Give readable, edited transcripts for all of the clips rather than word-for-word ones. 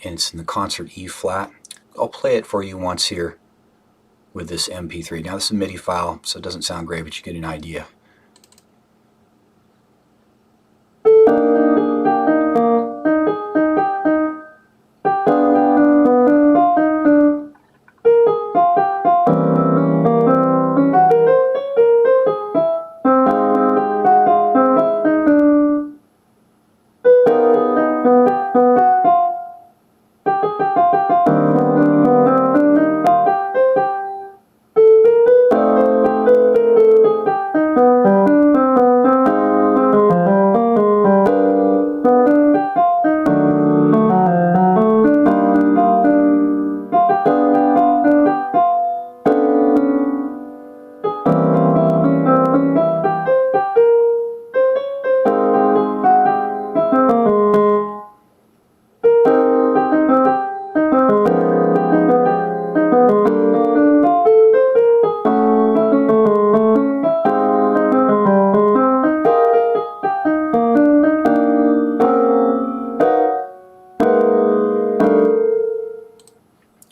and it's in the concert E flat. I'll play it for you once here with this MP3. Now this is a MIDI file, so it doesn't sound great, but you get an idea.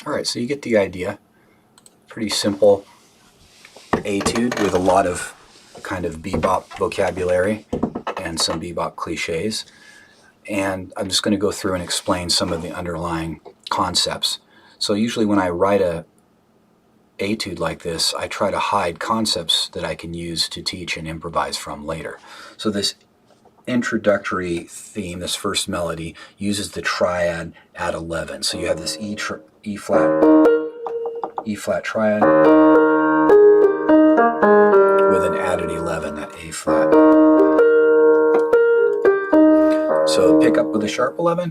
Alright, so you get the idea. Pretty simple etude with a lot of kind of bebop vocabulary and some bebop cliches. And I'm just going to go through and explain some of the underlying concepts. So usually when I write a etude like this, I try to hide concepts that I can use to teach and improvise from later. So this introductory theme, this first melody, uses the triad at 11. So you have this E flat triad with an added 11, that A flat. So pick up with a sharp 11.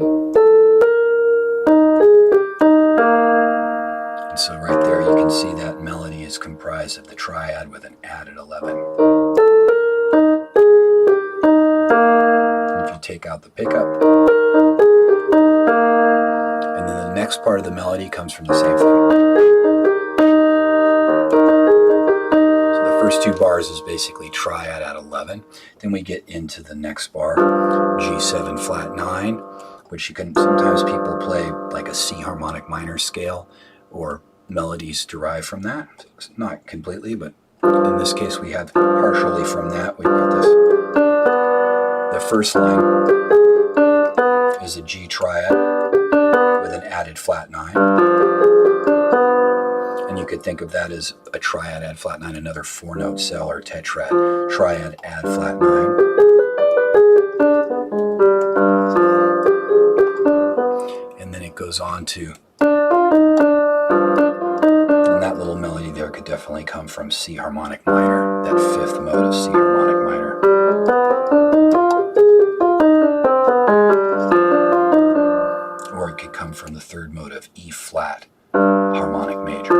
And so right there you can see that melody is comprised of the triad with an added 11. And if you take out the pickup, and then the next part of the melody comes from the same thing. So the first two bars is basically triad at 11. Then we get into the next bar, G7 flat 9, which you can, sometimes people play like a C harmonic minor scale, or melodies derived from that. Not completely, but in this case we have partially from that. We've got this. The first line is a G triad with an added flat 9. And you could think of that as a triad add flat 9, another 4-note cell or tetrad. Triad add flat 9. And then it goes on to, and that little melody there could definitely come from C harmonic minor, that fifth mode of C harmonic minor. Or it could come from the third mode of E flat harmonic major.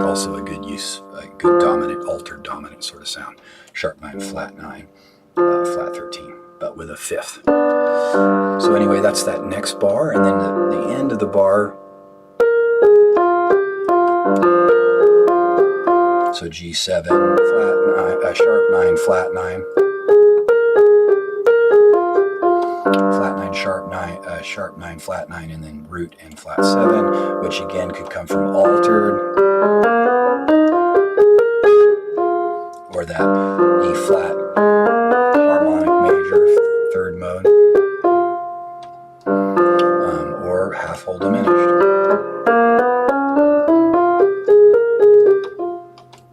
Also a good use, a good dominant, altered dominant sort of sound. Sharp 9, flat 9, flat 13, but with a fifth. So anyway, that's that next bar, and then the end of the bar. So G7, flat 9, sharp 9, flat 9, flat 9, sharp 9, flat 9, and then root and flat 7, which again could come from altered, or that E flat harmonic major, third mode, or half whole diminished.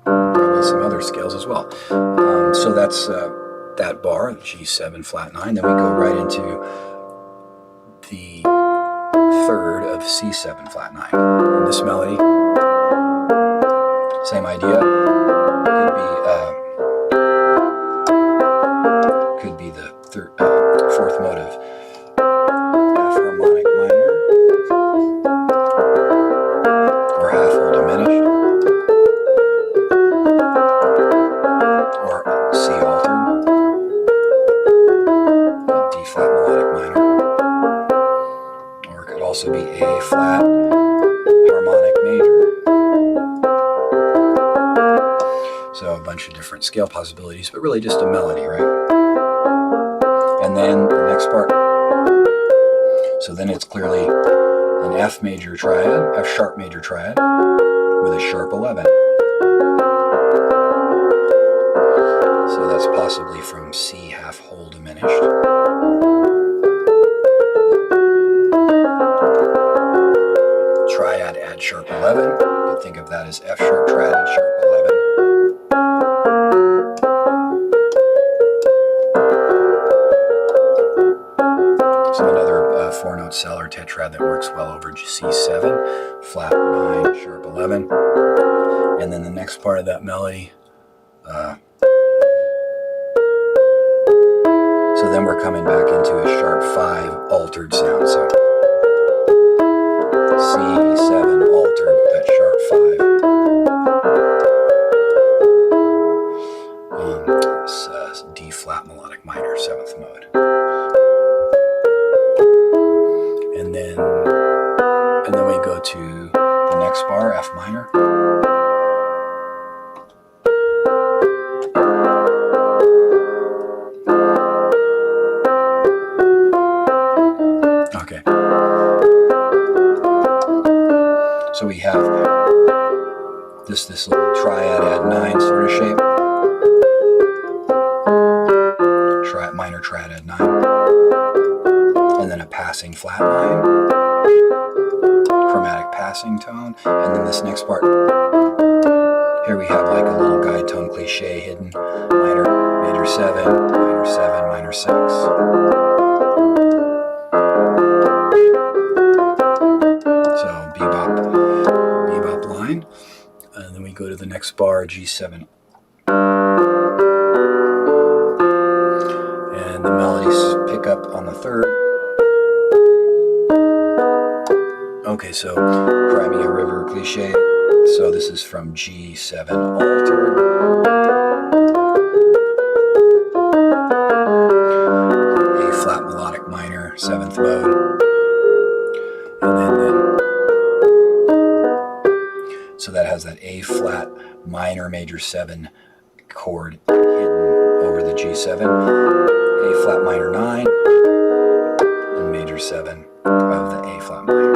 Probably some other scales as well. So that's that bar, G7 flat 9. Then we go right into the third of C7 flat 9. And this melody, same idea. Could be the fourth mode of F harmonic minor, or half whole diminished, or C altered, D flat melodic minor, or it could also be A flat harmonic major. So a bunch of different scale possibilities, but really just a melody, right? then the next part. So then it's clearly an F major triad, F sharp major triad, with a sharp 11. So that's possibly from C half whole diminished. Triad add sharp 11. You could think of that as F sharp triad add sharp 11. So another 4-note cellar tetrad that works well over C7, flat 9, sharp 11. And then the next part of that melody, so then we're coming back into a sharp 5 altered sound. So C7 altered, that sharp 5. D flat melodic minor, 7th mode. And then we go to the next bar, F minor. Okay. So we have this little triad add 9 sort of shape. Minor triad add 9. And then a passing flat 9. Chromatic passing tone. And then this next part. Here we have like a little guide tone cliche hidden. Minor, major 7, minor 7, minor 6. So bebop line. And then we go to the next bar, G7. And the melodies pick up on the 3rd. Okay, so Crimea River cliche. So this is from G7 altered. A flat melodic minor, 7th mode. And then so that has that A flat minor major 7 chord hidden over the G7. A flat minor 9 and major 7 of the A flat minor.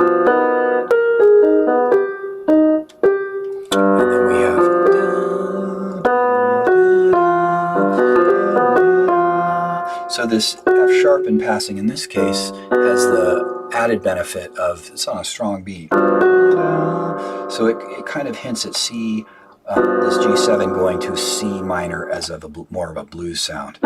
And then we have so this F sharp in passing in this case has the added benefit of it's on a strong beat. So it kind of hints at C, this G7 going to C minor as of more of a blues sound.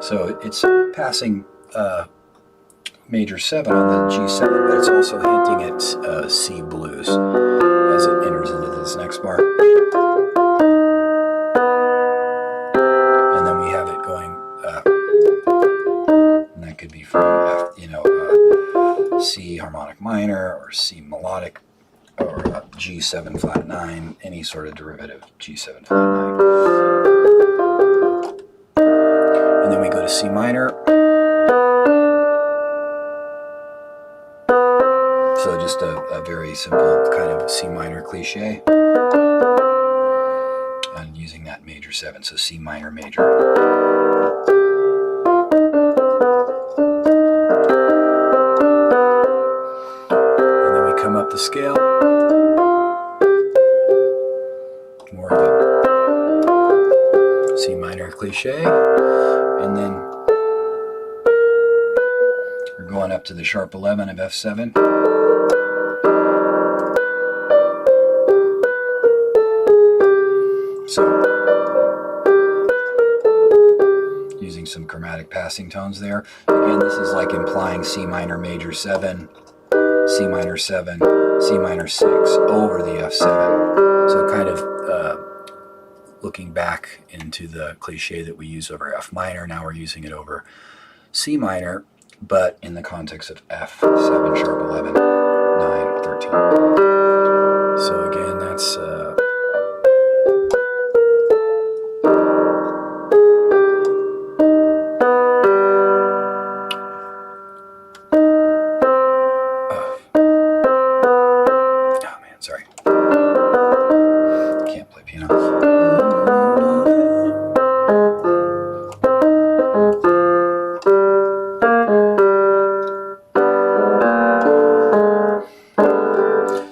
So it's passing major 7 on the G7, but it's also hinting at C blues as it enters into this next bar. And then we have it going, and that could be from F, C harmonic minor or C melodic or G7 flat 9, any sort of derivative G7 flat 9. And then we go to C minor. So just a very simple kind of C minor cliche. And using that major 7, so C minor major. And then we come up the scale. More of a C minor cliche. And then we're going up to the sharp 11 of F7. So, using some chromatic passing tones there. Again, this is like implying C minor major 7, C minor 7, C minor 6 over the F7. So kind of looking back into the cliche that we use over F minor, now we're using it over C minor, but in the context of F7 sharp 11, 9, 13. So again, that's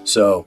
So